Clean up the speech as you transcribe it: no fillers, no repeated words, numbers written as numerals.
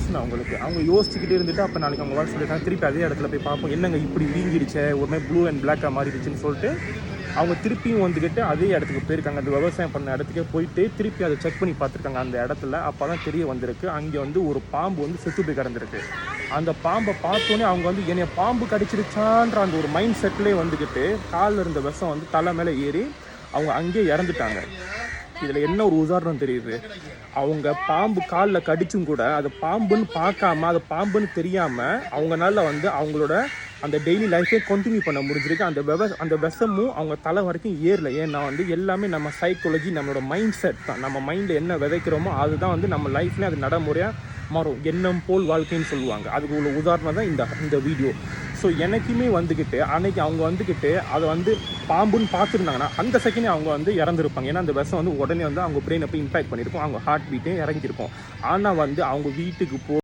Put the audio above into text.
யோசனை அவங்க யோசிச்சுக்கிட்டே இருந்துட்டு அப்போ நாளைக்கு அவங்க வாட்ச் சொல்லிட்டாங்க திருப்பி அதே இடத்துல போய் பார்ப்போம், என்னங்க இப்படி வீங்கிடுச்சே ஒரு மாதிரி ப்ளூ அண்ட் பிளாக்காக மாறிடுச்சுன்னு சொல்லிட்டு அவங்க திருப்பியும் வந்துக்கிட்டு அதே இடத்துக்கு போயிருக்காங்க. அந்த விவசாயம் பண்ண இடத்துக்கே போயிட்டு திருப்பி அதை செக் பண்ணி பார்த்துருக்காங்க அந்த இடத்துல. அப்போ தான் தெரிய வந்திருக்கு அங்கே வந்து ஒரு பாம்பு வந்து செத்து போய் கிடந்திருக்கு. அந்த பாம்பை பார்த்தோன்னே அவங்க வந்து என்னை பாம்பு கடிச்சிருச்சான்ற அந்த ஒரு மைண்ட் செட்லேயே வந்துக்கிட்டு காலில் இருந்த விஷம் வந்து தலை மேலே ஏறி அவங்க அங்கேயே இறந்துட்டாங்க. இதில் என்ன ஒரு உதாரணம் தெரியுது, அவங்க பாம்பு காலில் கடிச்சும் கூட அது பாம்புன்னு பார்க்காம அது பாம்புன்னு தெரியாமல் அவங்களால வந்து அவங்களோட அந்த டெய்லி லைஃபே கண்டினியூ பண்ண முடிஞ்சிருக்கு. அந்த விஷமும் அவங்க தலை வரைக்கும் ஏறல. ஏன்னா வந்து எல்லாமே நம்ம சைக்காலஜி, நம்மளோட மைண்ட் செட் தான். நம்ம மைண்டில் என்ன விதைக்கிறோமோ அதுதான் வந்து நம்ம லைஃப்லேயே அது நடைமுறையாக மாறும். எண்ணம் போல் வாழ்க்கைன்னு சொல்லுவாங்க. அதுக்கு உள்ள உதாரணம் தான் இந்த வீடியோ. ஸோ எனக்குமே வந்துக்கிட்டு அன்னைக்கு அவங்க வந்துக்கிட்டு அதை வந்து பாம்புன்னு பார்த்துருந்தாங்கன்னா அந்த செகண்டே அவங்க வந்து இறந்துருப்பாங்க. ஏன்னா அந்த விஷம் வந்து உடனே வந்து அவங்க பிரெயினை போய் இம்பாக்ட் பண்ணியிருக்கும், அவங்க ஹார்ட் பீட்டையும் இறங்கியிருக்கும். ஆனால் வந்து அவங்க வீட்டுக்கு